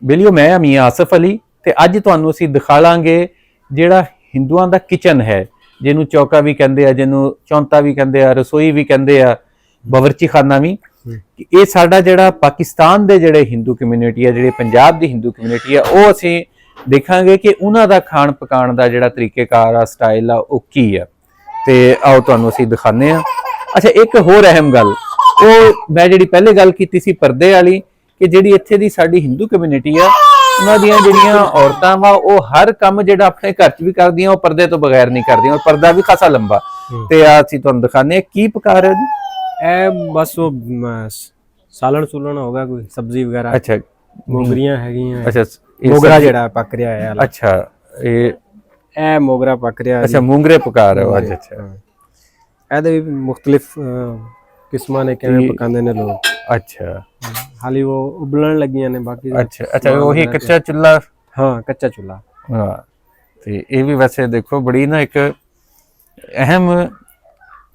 बेलियो मैं मियां आसिफ अली ते अज तुहानू असीं दिखा लांगे जिहड़ा हिंदुआं दा किचन है, जिन्हों चौका भी कहंदे आ, जिन्हों चौंता भी कहंदे आ, रसोई भी कहंदे आ, बावरची खाना भी। ये साडा जिहड़ा पाकिस्तान दे जिहड़े हिंदू कम्यूनिटी है, जिहड़ी पंजाब दी हिंदू कम्यूनिटी है, वो असीं देखांगे कि उन्हां दा खाण पकाण दा जिहड़ा तरीकेकार आ, स्टाइल आ, वो की आ। ते आओ तुहानू असीं दिखाने आ। अच्छा, एक होर अहम गल, वो मैं जिहड़ी पहले गल कीती सी पर्दे वाली, कि जिहड़ी इत्थे दी साडी हिंदू कम्यूनिटी आ, उन्हां दियां जिहड़ियां औरतां वा वो हर काम जिहड़ा अपने घर च भी करदियां, वो पर्दे तो बगैर नहीं करदियां, और पर्दा भी खासा लंबा। ते असीं तुहानू दिखाने की पका रहे जी। ए बस वो सालन सुलन होगा, कोई सब्जी वगैरह। अच्छा, मोगरियां हैगियां। अच्छा, मोगरा जेड़ा पक रहा है। अच्छा, ए मोगरा पक रहा है। अच्छा, मूंगरे पका रहे हो अज। अच्छा, ਇਹਦੇ ਵੀ ਮੁxtਲਿਫ ਕਿਸਮਾਂ ਨੇ ਕਿਵੇਂ ਪਕਾਉਂਦੇ ਨੇ ਲੋਕ। अच्छा, ਹਾਲੀ ਉਹ ਉਬਲਣ ਲੱਗੀਆਂ ਨੇ ਬਾਕੀ। अच्छा अच्छा, वही कच्चा चुल्ला। हाँ, कच्चा चूल्हा। हाँ, तो ये भी वैसे देखो बड़ी ना एक अहम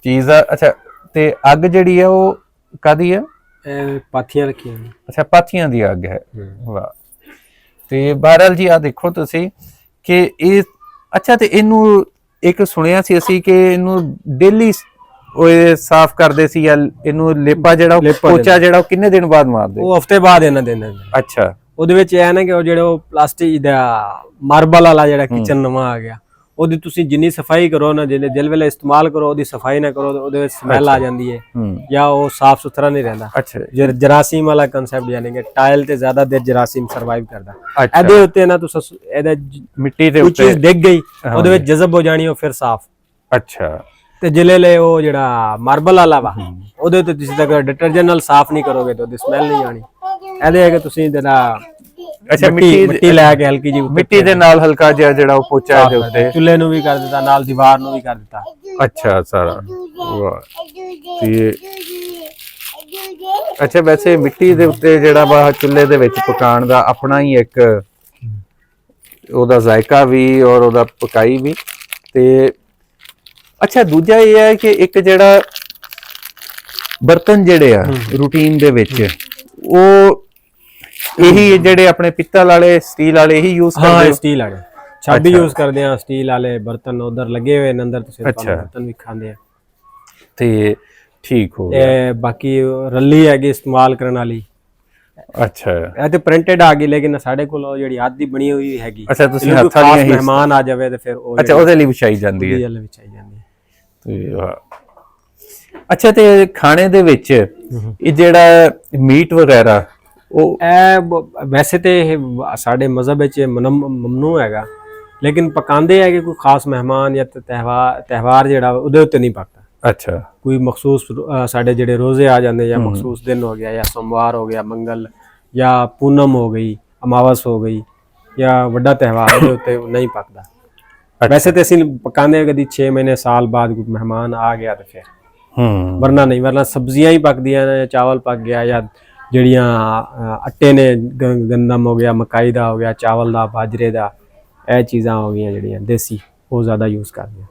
चीज़ है। अच्छा, ते अग जिहड़ी है वो कादी है? पाथियां रखियां ने। अच्छा, पाथियां दी अग है। वाह। ते बहरहाल जी आ देखो तुसी कि ये, अच्छा, ते इनू एक सुनिया सी असी कि इनू डेली साफ करदे सी, या इनू लेपा जिहड़ा पोचा जिहड़ा किन्ने दिन बाद मारदे? ਉਹ ਹਫਤੇ ਬਾਅਦ ਇਹਨਾਂ ਦੇਣਾ। अच्छा, ਉਹਦੇ ਵਿੱਚ ਇਹ ਨਾ ਕਿ ਉਹ ਜਿਹੜੇ ਉਹ ਪਲਾਸਟਿਕ ਦਾ ਮਾਰਬਲ ਵਾਲਾ ਜਿਹੜਾ ਕਿਚਨ ਨਵਾਂ ਆ ਗਿਆ, ਉਹਦੀ ਤੁਸੀਂ ਜਿੰਨੀ ਸਫਾਈ ਕਰੋ ਨਾ, ਜਿੰਨੇ ਦਿਲ ਵੇਲੇ ਇਸਤੇਮਾਲ ਕਰੋ, ਉਹਦੀ ਸਫਾਈ ਨਾ ਕਰੋ, ਉਹਦੇ ਵਿੱਚ ਸਮੈਲ ਆ ਜਾਂਦੀ ਹੈ, ਜਾਂ ਉਹ ਸਾਫ ਸੁਥਰਾ ਨਹੀਂ ਰਹਿੰਦਾ। अच्छा, ਜਰਾਸੀਮ ਵਾਲਾ ਕਨਸੈਪਟ, ਯਾਨੀ ਕਿ ਟਾਇਲ ਤੇ ਜ਼ਿਆਦਾ ਦੇਰ ਜਰਾਸੀਮ ਸਰਵਾਈਵ ਕਰਦਾ। ਇਹਦੇ ਉੱਤੇ ਨਾ ਤੁਸੀਂ ਇਹਦਾ ਮਿੱਟੀ ਦੇ ਉੱਤੇ ਉੱਤੇ ਚੀਜ਼ ਡਿੱਗ ਗਈ, ਉਹਦੇ ਵਿੱਚ ਜਜ਼ਬ ਹੋ ਜਾਣੀ, ਉਹ ਫਿਰ ਸਾਫ। अच्छा, ਤੇ ਜਿਲੇ ਲੈ ਉਹ ਜਿਹੜਾ ਮਾਰਬਲ ਵਾਲਾ ਵਾ, ਉਹਦੇ ਉੱਤੇ ਤੁਸੀਂ ਤੱਕ ਡਿਟਰਜੈਂਟ ਨਾਲ ਸਾਫ ਨਹੀਂ ਕਰੋਗੇ ਤਾਂ ਉਹਦੀ ਸਮੈਲ ਨਹੀਂ ਆਣੀ। ਇਹਦੇ ਹੈ ਕਿ ਤੁਸੀਂ ਜਿਹੜਾ अच्छा, ਮਿੱਟੀ ਲੈ ਕੇ ਹਲਕੀ ਜੀ मिट्टी दे नाल हल्का जिहा जिहड़ा वो पोचा दे उत्ते ਚੁੱਲ੍ਹੇ ਨੂੰ ਵੀ ਕਰ ਦਿੱਤਾ, ਨਾਲ ਦੀਵਾਰ ਨੂੰ ਵੀ ਕਰ ਦਿੱਤਾ। अच्छा सारा। वाह। ते अच्छा, वैसे मिट्टी दे उत्ते जिहड़ा वा चुੱਲ੍ਹੇ ਦੇ ਵਿੱਚ ਪਕਾਉਣ ਦਾ ਆਪਣਾ ਹੀ ਇੱਕ ਉਹਦਾ ਜ਼ਾਇਕਾ ਵੀ ਔਰ ਉਹਦਾ ਪਕਾਈ ਵੀ। ਤੇ ਅੱਛਾ, ਦੂਜਾ ਇਹ ਹੈ ਕਿ ਇੱਕ ਜਿਹੜਾ ਬਰਤਨ ਜਿਹੜੇ ਆ ਰੂਟੀਨ ਦੇ ਵਿੱਚ, ਉਹ ਇਹੀ ਜਿਹੜੇ ਆਪਣੇ ਪਿੱਤਲ ਵਾਲੇ, ਸਟੀਲ ਵਾਲੇ ਹੀ ਯੂਜ਼ ਕਰਦੇ? ਹਾਂ, ਸਟੀਲ ਵਾਲੇ ਛੱਬੀ ਯੂਜ਼ ਕਰਦੇ ਆ। ਸਟੀਲ ਵਾਲੇ ਬਰਤਨ ਉਧਰ ਲੱਗੇ ਹੋਏ ਨੇ, ਅੰਦਰ ਤੁਸੀਂ ਬਰਤਨ ਵੀ ਖਾਂਦੇ ਆ। ਤੇ ਠੀਕ ਹੋ ਗਿਆ। ਬਾਕੀ ਰੱਲੀ ਹੈਗੀ ਇਸਤੇਮਾਲ ਕਰਨ ਵਾਲੀ। ਅੱਛਾ, ਇਹ ਤੇ ਪ੍ਰਿੰਟਡ ਆ ਗਈ, ਲੇਕਿਨ ਸਾਡੇ ਕੋਲ ਉਹ ਜਿਹੜੀ ਹੱਥ ਦੀ ਬਣੀ ਹੋਈ ਹੈਗੀ। ਅੱਛਾ, ਤੁਸੀਂ ਹੱਥਾਂ ਦੀਆਂ ਮਹਿਮਾਨ ਆ ਜਾਵੇ ਤੇ ਫਿਰ ਉਹ, ਅੱਛਾ, ਉਹਦੇ ਲਈ ਵਿਛਾਈ ਜਾਂਦੀ ਹੈ। ਵਿਛਾਈ ਜਾਂਦੀ ਹੈ। ਤੇ ਵਾਹ। ਅੱਛਾ, ਤੇ ਖਾਣੇ ਦੇ ਵਿੱਚ ਇਹ ਜਿਹੜਾ ਮੀਟ ਵਗੈਰਾ, ਉਹ ਵੈਸੇ ਤੇ ਇਹ ਸਾਡੇ ਮਜ਼ਹਬ ਵਿੱਚ ਮਮਨੂ ਹੈਗਾ, ਲੇਕਿਨ ਪਕਾਉਂਦੇ ਹੈ ਕਿ ਕੋਈ ਖਾਸ ਮਹਿਮਾਨ ਜਾਂ ਤਿਉਹਾਰ ਜਿਹੜਾ ਉਹਦੇ ਉੱਤੇ ਨਹੀਂ ਪੱਕਦਾ। ਅੱਛਾ, ਕੋਈ ਮਖਸੂਸ ਸਾਡੇ ਜਿਹੜੇ ਰੋਜ਼ੇ ਆ ਜਾਂਦੇ, ਜਾਂ ਮਖਸੂਸ ਦਿਨ ਹੋ ਗਿਆ, ਜਾਂ ਸੋਮਵਾਰ ਹੋ ਗਿਆ, ਮੰਗਲ ਜਾਂ ਪੂਨਮ ਹੋ ਗਈ, ਅਮਾਵਸ ਹੋ ਗਈ, ਜਾਂ ਵੱਡਾ ਤਿਉਹਾਰ, ਉਹਦੇ ਉੱਤੇ ਨਹੀਂ ਪੱਕਦਾ। ਵੈਸੇ ਤੇ ਅਸੀਂ ਪਕਾਉਂਦੇ ਕਦੀ 6 ਮਹੀਨੇ ਸਾਲ ਬਾਅਦ ਕੋਈ ਮਹਿਮਾਨ ਆ ਗਿਆ ਤੇ ਫਿਰ, ਵਰਨਾ ਨਹੀਂ। ਵਰਨਾ ਸਬਜ਼ੀਆਂ ਹੀ ਪੱਕਦੀਆਂ ਨੇ, ਚਾਵਲ ਪੱਕ ਗਿਆ, ਜਾਂ ਜਿਹੜੀਆਂ ਆਟੇ ਨੇ, ਗੰਦਮ ਹੋ ਗਿਆ, ਮਕਾਈ ਦਾ ਹੋ ਗਿਆ, ਚਾਵਲ ਦਾ, ਬਾਜਰੇ ਦਾ, ਇਹ ਚੀਜ਼ਾਂ ਹੋ ਗਈਆਂ ਜਿਹੜੀਆਂ ਦੇਸੀ, ਉਹ ਜ਼ਿਆਦਾ ਯੂਜ਼ ਕਰਦੇ ਆ।